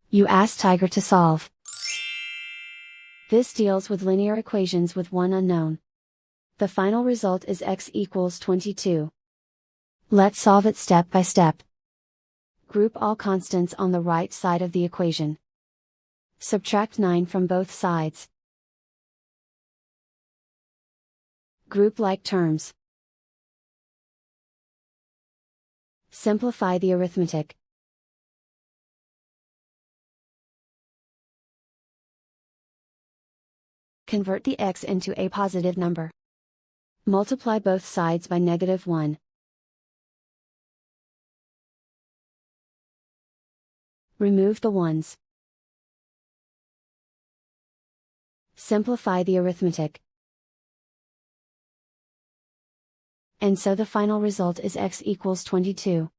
You ask Tiger to solve. This deals with linear equations with one unknown. The final result is x equals 22. Let's solve it step by step. Group all constants on the right side of the equation. Subtract 9 from both sides. Group like terms. Simplify the arithmetic. Convert the x into a positive number. Multiply both sides by -1. Remove the ones. Simplify the arithmetic. And so the final result is x equals 22.